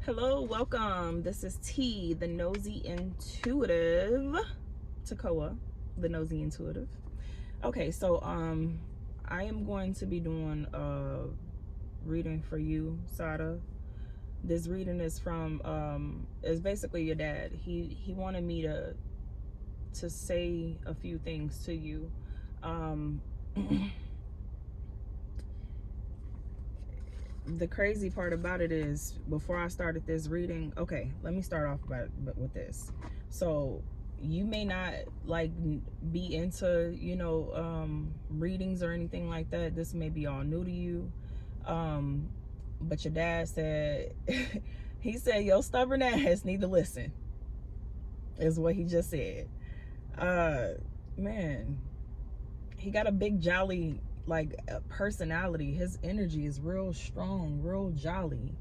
Hello, welcome. This is T, the Nosy Intuitive. Takoa, the Nosy Intuitive. Okay, so I am going to be doing a reading for you, Sada. This reading is from is basically your dad. He wanted me to say a few things to you. The crazy part about it is, before I started this reading, okay, let me start off with this. So you may not like be into, you know, readings or anything like that. This may be all new to you. But your dad said, he said, your stubborn ass need to listen, is what he just said. Man, he got a big jolly personality. His energy is real strong, real jolly,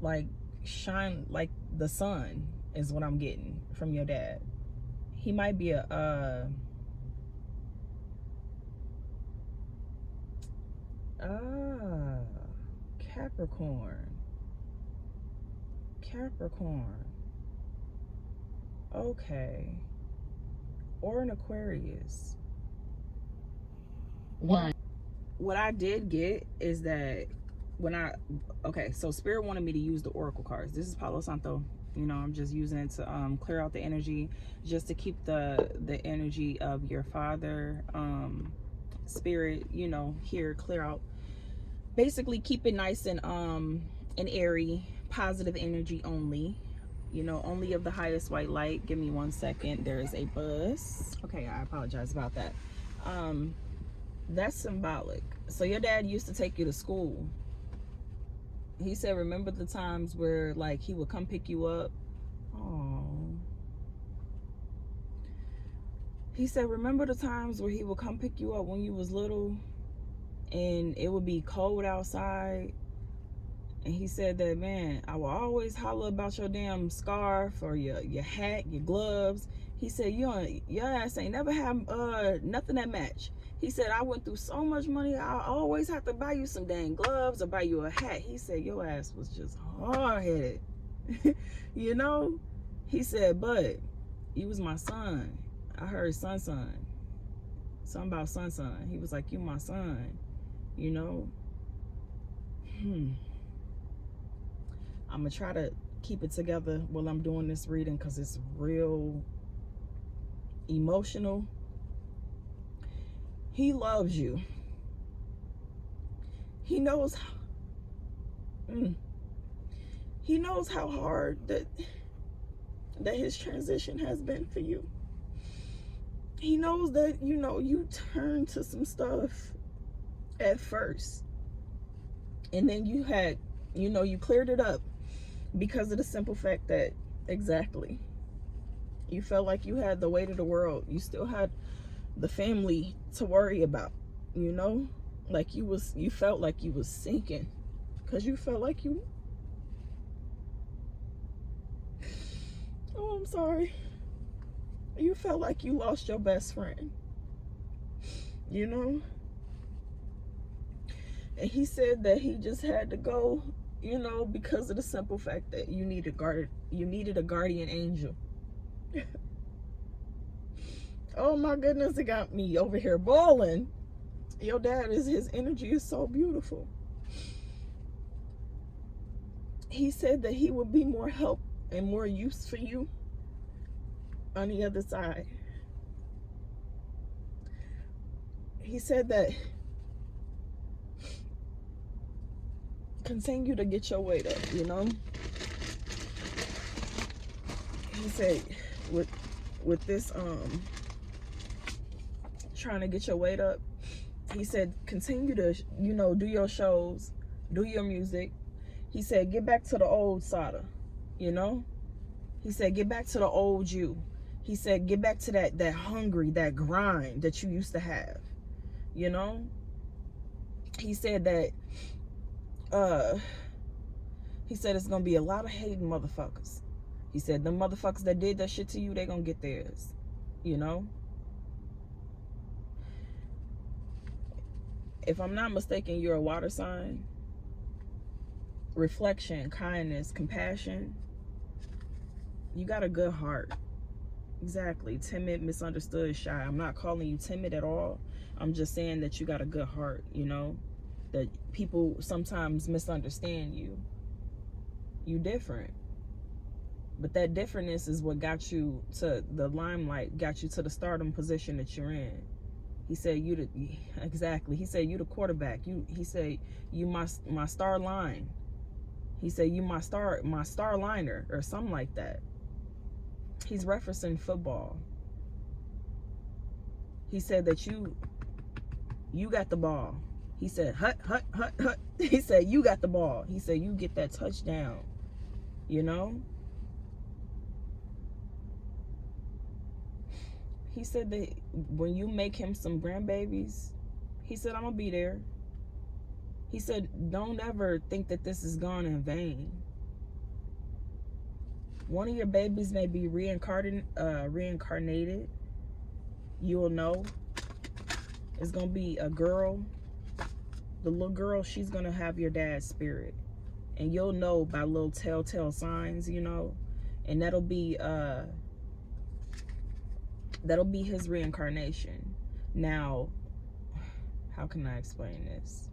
like shine like the sun is what I'm getting from your dad. He might be a Capricorn, okay, or an Aquarius. What I did get is that so Spirit wanted me to use the Oracle cards. This is Palo Santo. You know, I'm just using it to clear out the energy, just to keep the energy of your father, Spirit, you know, here, clear out. Basically keep it nice and airy, positive energy only. You know, only of the highest white light. Give me 1 second. There is a buzz. Okay, I apologize about that. That's symbolic. So your dad used to take you to school. He said, remember the times where like he would come pick you up? Oh. He said, remember the times where he would come pick you up when you was little and it would be cold outside? And he said that, man, I will always holler about your damn scarf or your hat, your gloves. He said, your ass ain't never have nothing that match. He said, I went through so much money, I always have to buy you some dang gloves or buy you a hat. He said, your ass was just hard-headed. You know? He said, but you was my son. I heard son. Something about son. He was like, you my son. You know? I'm going to try to keep it together while I'm doing this reading because it's real emotional. He loves you. He knows how hard that his transition has been for you. He knows that, you know, you turned to some stuff at first. And then you had, you know, you cleared it up because of the simple fact that, exactly, you felt like you had the weight of the world. You still had the family to worry about, you know, like you felt like you was sinking because you felt like you, oh, I'm sorry, you felt like you lost your best friend, you know. And he said that he just had to go, you know, because of the simple fact that you needed a guardian angel. Oh my goodness, it got me over here bawling. Your dad his energy is so beautiful. He said that he would be more help and more use for you on the other side. He said that continue to get your weight up, you know. He said with this trying to get your weight up, he said continue to, you know, do your shows, do your music. He said get back to the old Sada, you know. He said get back to the old you. He said get back to that hungry, that grind that you used to have, you he said that He said it's gonna be a lot of hating motherfuckers. He said the motherfuckers that did that shit to you, they gonna get theirs. You know? If I'm not mistaken, you're a water sign. Reflection, kindness, compassion. You got a good heart. Exactly. Timid, misunderstood, shy. I'm not calling you timid at all. I'm just saying that you got a good heart, you know? That people sometimes misunderstand you. You different. But that differentness is what got you to the limelight, got you to the stardom position that you're in. He said exactly. He said you the quarterback. He said you my star line. He said you my star liner or something like that. He's referencing football. He said that you got the ball. He said hut. He said you got the ball. He said you get that touchdown. You know? He said that when you make him some grandbabies, he said, I'm going to be there. He said, don't ever think that this is gone in vain. One of your babies may be reincarnated. You will know. It's going to be a girl. The little girl, she's going to have your dad's spirit. And you'll know by little telltale signs, you know. And that'll be his reincarnation. Now, how can I explain this?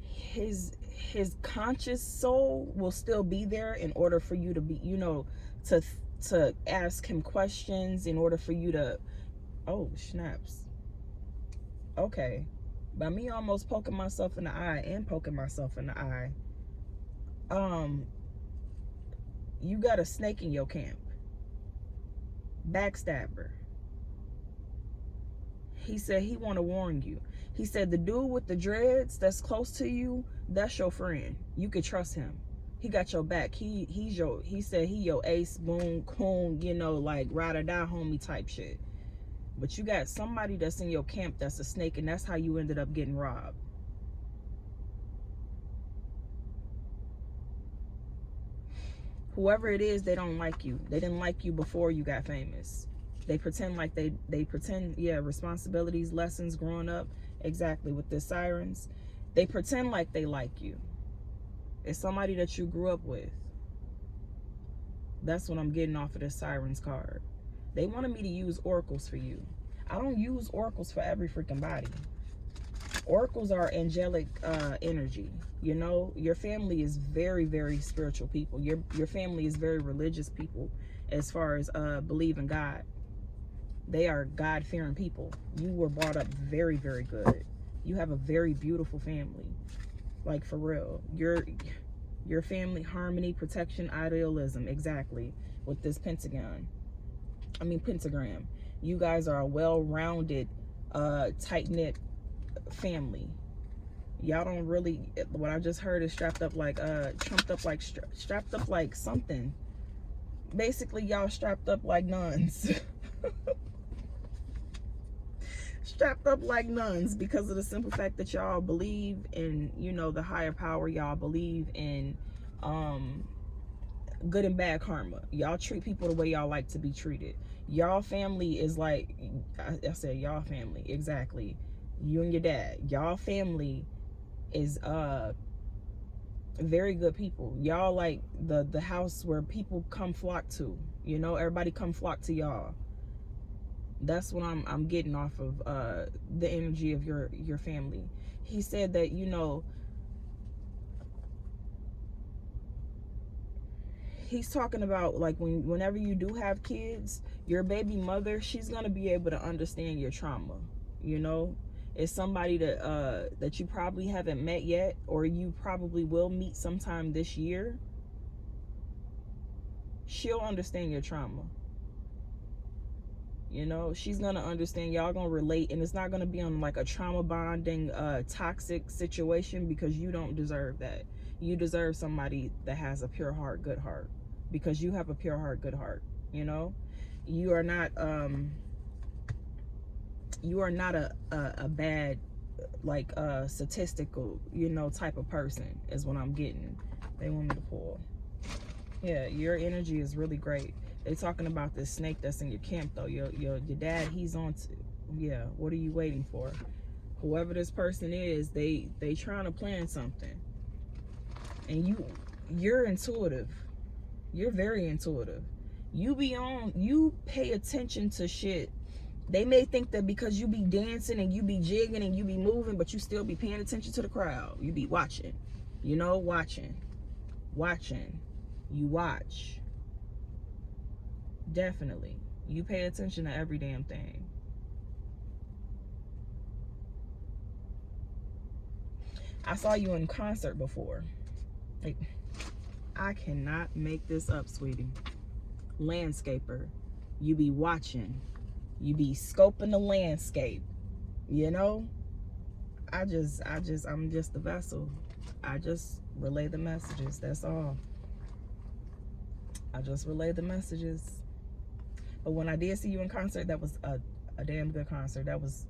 His conscious soul will still be there in order for you to be, you know, to ask him questions, in order for you to, oh snaps. Okay. By me almost poking myself in the eye and poking myself in the eye, you got a snake in your camp. Backstabber. He said he want to warn you. He said the dude with the dreads that's close to you, that's your friend. You could trust him. He got your back. He said he your ace, boom, coon, you know, like ride or die homie type shit. But you got somebody that's in your camp that's a snake, and that's how you ended up getting robbed. Whoever it is, they don't like you. They didn't like you before you got famous. They pretend like they pretend, yeah, responsibilities, lessons growing up, exactly, with the sirens. They pretend like they like you. It's somebody that you grew up with. That's what I'm getting off of this sirens card. They wanted me to use oracles for you. I don't use oracles for every freaking body. Oracles are angelic energy. You know, your family is very, very spiritual people. Your family is very religious people as far as believe in God. They are God-fearing people. You were brought up very, very good. You have a very beautiful family. Like, for real. Your family, harmony, protection, idealism, exactly, with this pentagram. You guys are a well-rounded, tight-knit family. Y'all don't really, what I just heard is strapped up like strapped up like something. Basically, y'all strapped up like nuns. Strapped up like nuns, because of the simple fact that y'all believe in, you know, the higher power. Y'all believe in good and bad karma. Y'all treat people the way y'all like to be treated. Y'all family is like, I said y'all family, exactly. You and your dad. Y'all family is very good people. Y'all like the house where people come flock to. You know, everybody come flock to y'all. That's what I'm getting off of the energy of your family. He said that, you know, he's talking about, like, whenever you do have kids, your baby mother, she's gonna be able to understand your trauma. You know, it's somebody that you probably haven't met yet, or you probably will meet sometime this year. She'll understand your trauma. You know, she's gonna understand. Y'all gonna relate, and it's not gonna be on like a trauma bonding toxic situation, because you don't deserve that. You deserve somebody that has a pure heart, good heart, because you have a pure heart, good heart. You know, you are not a bad, like statistical, you know, type of person is what I'm getting. They want me to pull. Yeah, your energy is really great. They talking about this snake that's in your camp though. Your dad, he's on to. Yeah, what are you waiting for? Whoever this person is, they trying to plan something. And you're intuitive. You're very intuitive. You pay attention to shit. They may think that because you be dancing and you be jigging and you be moving, but you still be paying attention to the crowd. You be watching, you know, watching. You watch. Definitely. You pay attention to every damn thing. I saw you in concert before. Like, I cannot make this up, sweetie. Landscaper. You be watching. You be scoping the landscape. You know? I'm just the vessel. I just relay the messages. That's all. I just relay the messages. But when I did see you in concert, that was a damn good concert. That was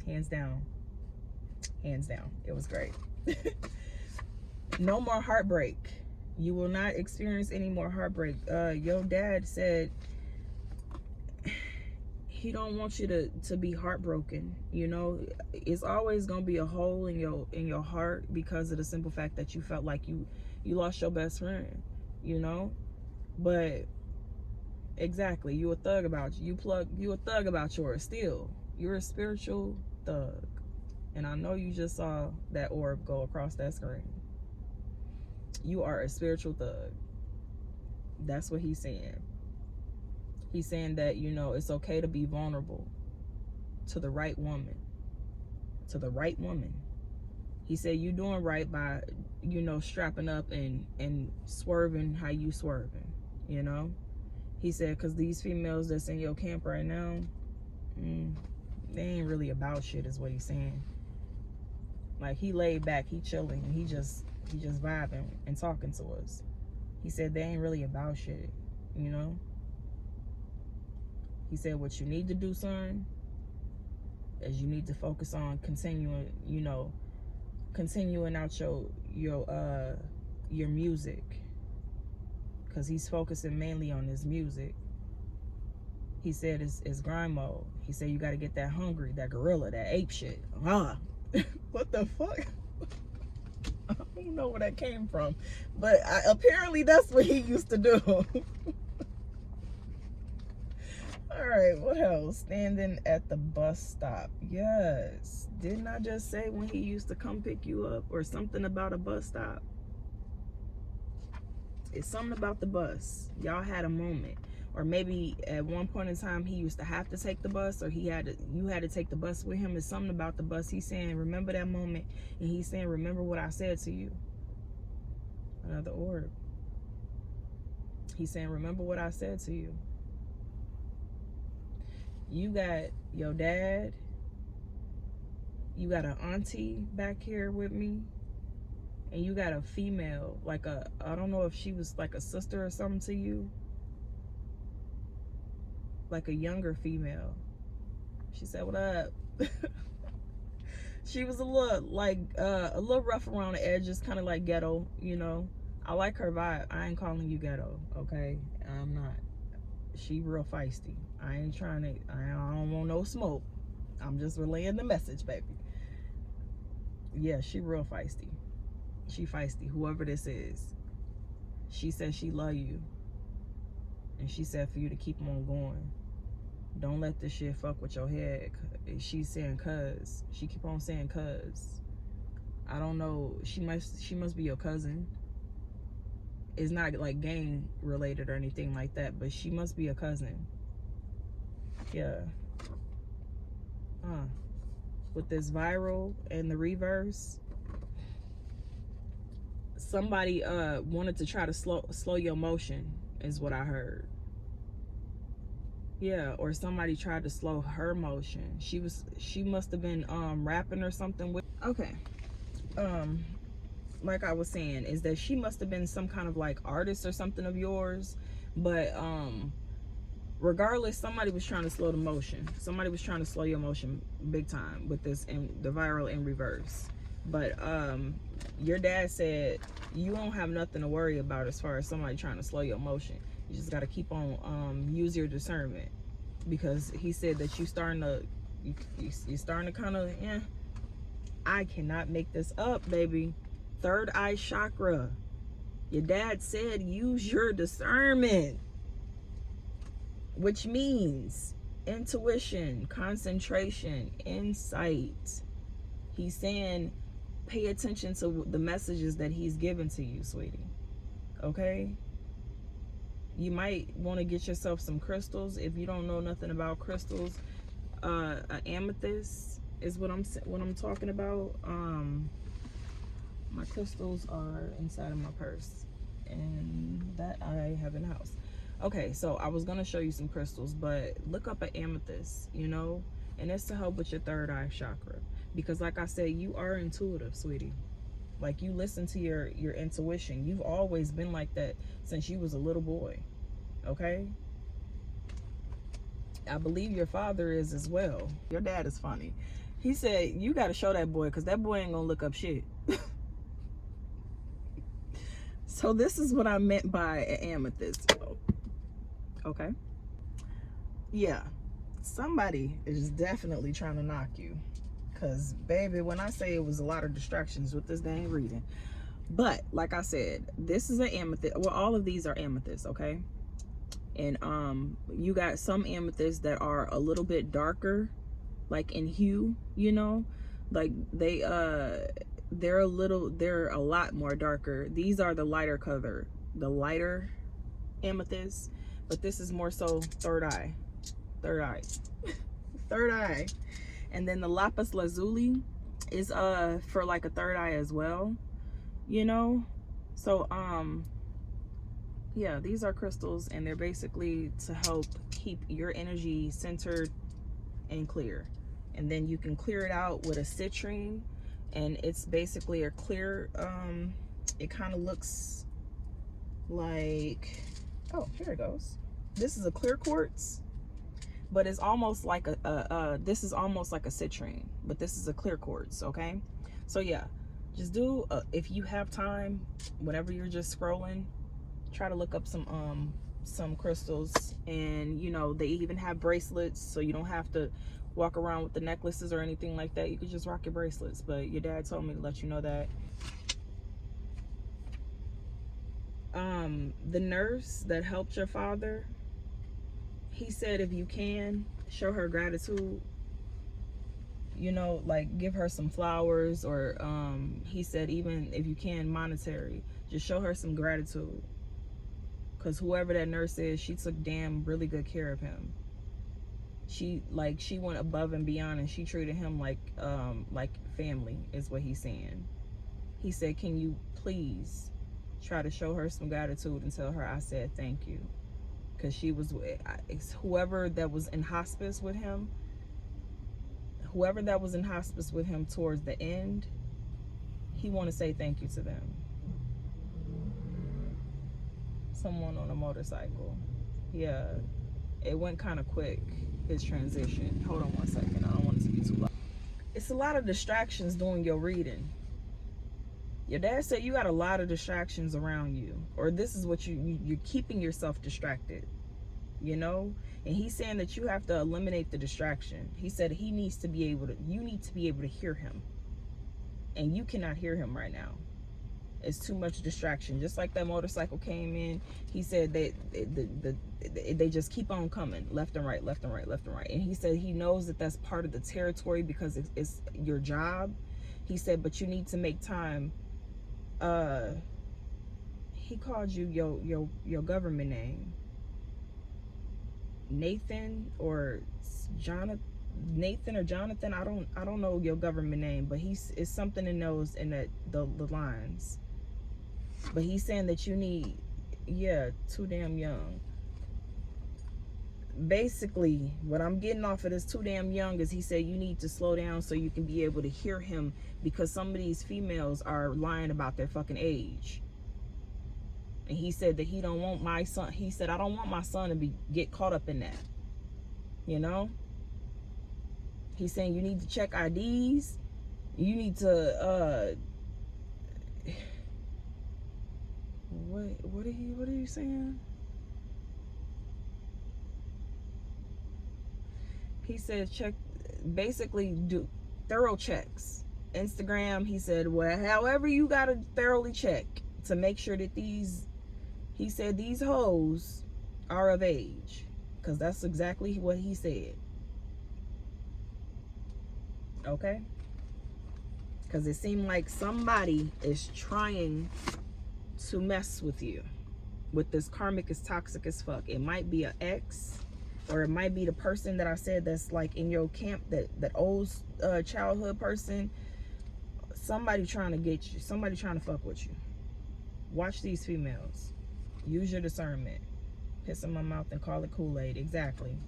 hands down. Hands down. It was great. No more heartbreak. You will not experience any more heartbreak. Your dad said he don't want you to be heartbroken. You know, it's always gonna be a hole in your heart because of the simple fact that you felt like you lost your best friend. You know, but exactly, you a thug about you a thug about yours still. You're a spiritual thug, and I know you just saw that orb go across that screen. You are a spiritual thug. That's what he's saying. He's saying that, you know, it's okay to be vulnerable to the right woman. To the right woman. He said you're doing right by, you know, strapping up and swerving how you swerving, you know? He said, because these females that's in your camp right now, they ain't really about shit is what he's saying. Like, he laid back, he chilling, and he just vibing and talking to us. He said they ain't really about shit, you know? He said what you need to do, son, is you need to focus on continuing, you know, continuing out your music. Because he's focusing mainly on his music. He said it's grind mode. He said you got to get that hungry, that gorilla, that ape shit. What the fuck? I don't know where that came from, but apparently that's what he used to do. All right, what else? Standing at the bus stop. Yes. Didn't I just say when he used to come pick you up, or something about a bus stop? It's something about the bus. Y'all had a moment. Or maybe at one point in time he used to have to take the bus, or you had to take the bus with him. It's something about the bus. He's saying, remember that moment. And he's saying, remember what I said to you. Another orb. He's saying, remember what I said to you. You got your dad. You got an auntie back here with me. And you got a female, like I don't know if she was like a sister or something to you. Like a younger female. She said, what up? She was a little rough around the edges, kind of like ghetto, you know. I like her vibe. I ain't calling you ghetto, okay? I'm not. She real feisty. I don't want no smoke. I'm just relaying the message, baby. Yeah, she real feisty. She feisty, whoever this is. She said she love you. And she said for you to keep on going. Don't let this shit fuck with your head. She's saying cuz. She keep on saying cuz. I don't know. She must be your cousin. It's not like gang related or anything like that, but she must be a cousin. Yeah. With this viral and the reverse, somebody wanted to try to slow your motion is what I heard. Yeah, or somebody tried to slow her motion. She must have been rapping or something with. Okay. Like I was saying, is that she must have been some kind of like artist or something of yours, but regardless, somebody was trying to slow the motion. Somebody was trying to slow your motion big time with this, and the viral in reverse. But your dad said you don't have nothing to worry about as far as somebody trying to slow your motion. You just got to keep on use your discernment, because he said that you're starting to kind of, I cannot make this up, baby. Third eye chakra. Your dad said use your discernment, which means intuition, concentration, insight. He's saying pay attention to the messages that he's given to you, sweetie. Okay? You might want to get yourself some crystals. If you don't know nothing about crystals, an amethyst is what I'm talking about. My crystals are inside of my purse, and that I have in the house. Okay, so I was gonna show you some crystals, but look up an amethyst, and it's to help with your third eye chakra, because like I said, you are intuitive, sweetie. Like, you listen to your intuition. You've always been like that since you was a little boy. Okay? I believe your father is as well. Your dad is funny. He said you got to show that boy, because that boy ain't gonna look up shit. So this is what I meant by an amethyst. Okay? Yeah. Somebody is definitely trying to knock you. Because, baby, when I say it was a lot of distractions with this dang reading. But, like I said, this is an amethyst. Well, all of these are amethysts, okay? And you got some amethysts that are a little bit darker, like in hue, like they're a lot more darker. These are the lighter color, the lighter amethysts, but this is more so third eye. Third eye. And then the lapis lazuli is for like a third eye as well, so yeah, these are crystals, and they're basically to help keep your energy centered and clear. And then you can clear it out with a citrine, and it's basically a clear, it kind of looks like, oh, here it goes. This is a clear quartz, but it's almost like this is almost like a citrine, but this is a clear quartz. Okay, so yeah, just do if you have time, whenever you're just scrolling, try to look up some crystals. And they even have bracelets, so you don't have to walk around with the necklaces or anything like that. You could just rock your bracelets. But your dad told me to let you know that. The nurse that helped your father, he said if you can, show her gratitude, like give her some flowers, or he said even if you can, monetary, just show her some gratitude, because whoever that nurse is, she took really good care of him. She went above and beyond, and she treated him like family, is what he's saying. He said, can you please try to show her some gratitude and tell her I said thank you, because she was, whoever that was in hospice with him towards the end, he want to say thank you to them. Someone on a motorcycle. Yeah, it went kind of quick, his transition. Hold on one second, I don't want it to be too loud. It's a lot of distractions doing your reading. Your dad said you got a lot of distractions around you, or this is what you're keeping yourself distracted, and he's saying that you have to eliminate the distraction. He said you need to be able to hear him, and you cannot hear him right now. It's too much distraction. Just like that motorcycle came in, he said that they just keep on coming left and right, left and right, left and right. And he said he knows that that's part of the territory, because it's your job. He said, but you need to make time. He called you your government name, Nathan or Jonathan. I don't know your government name, but it's something in those, in the lines. But he's saying that you need, too damn young. Basically, what I'm getting off of this too damn young is he said you need to slow down so you can be able to hear him, because some of these females are lying about their fucking age. And he said that he don't want my son. He said, I don't want my son to get caught up in that. He's saying you need to check IDs. You need to What are you saying? He said basically do thorough checks. Instagram, he said, well, however you gotta thoroughly check to make sure that these hoes are of age, because that's exactly what he said. Okay, because it seemed like somebody is trying to mess with you with this karmic is toxic as fuck. It might be an ex, or it might be the person that I said that's like in your camp, that old childhood person. Somebody trying to get you, somebody trying to fuck with you. Watch these females. Use your discernment. Piss in my mouth and call it Kool-Aid. Exactly.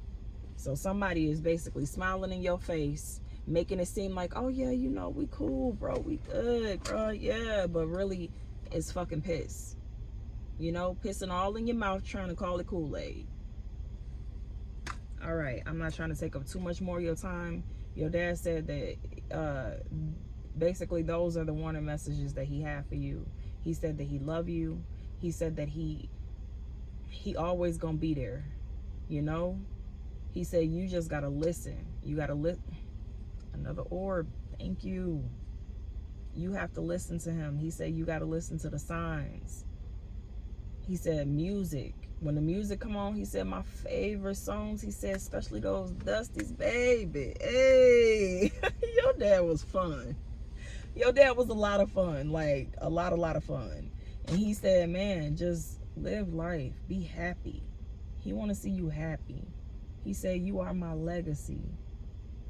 So somebody is basically smiling in your face, making it seem like, oh yeah, you know, we cool, bro, we good, bro, yeah, but really it's fucking piss. You know, pissing all in your mouth, trying to call it Kool-Aid. All right, I'm not trying to take up too much more of your time. Your dad said that basically those are the warning messages that he had for you. He said that he love you. He said that he always gonna be there, you know. He said you just gotta listen. You gotta listen. Another orb. Thank you. You have to listen to him. He said you gotta listen to the signs. He said music. When the music come on, he said my favorite songs. He said especially those Dusty's, baby. Hey, your dad was fun. Your dad was a lot of fun, like a lot of fun. And he said, man, just live life, be happy. He want to see you happy. He said, you are my legacy.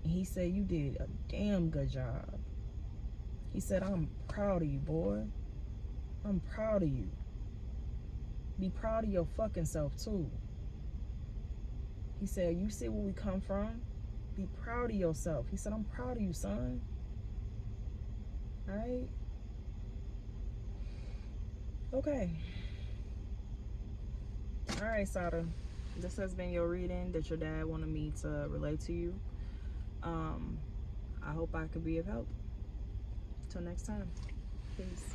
And he said, you did a damn good job. He said, I'm proud of you, boy. I'm proud of you. Be proud of your fucking self, too. He said, you see where we come from? Be proud of yourself. He said, I'm proud of you, son. All right? Okay. All right, Sada. This has been your reading that your dad wanted me to relay to you. I hope I could be of help. Till next time. Peace.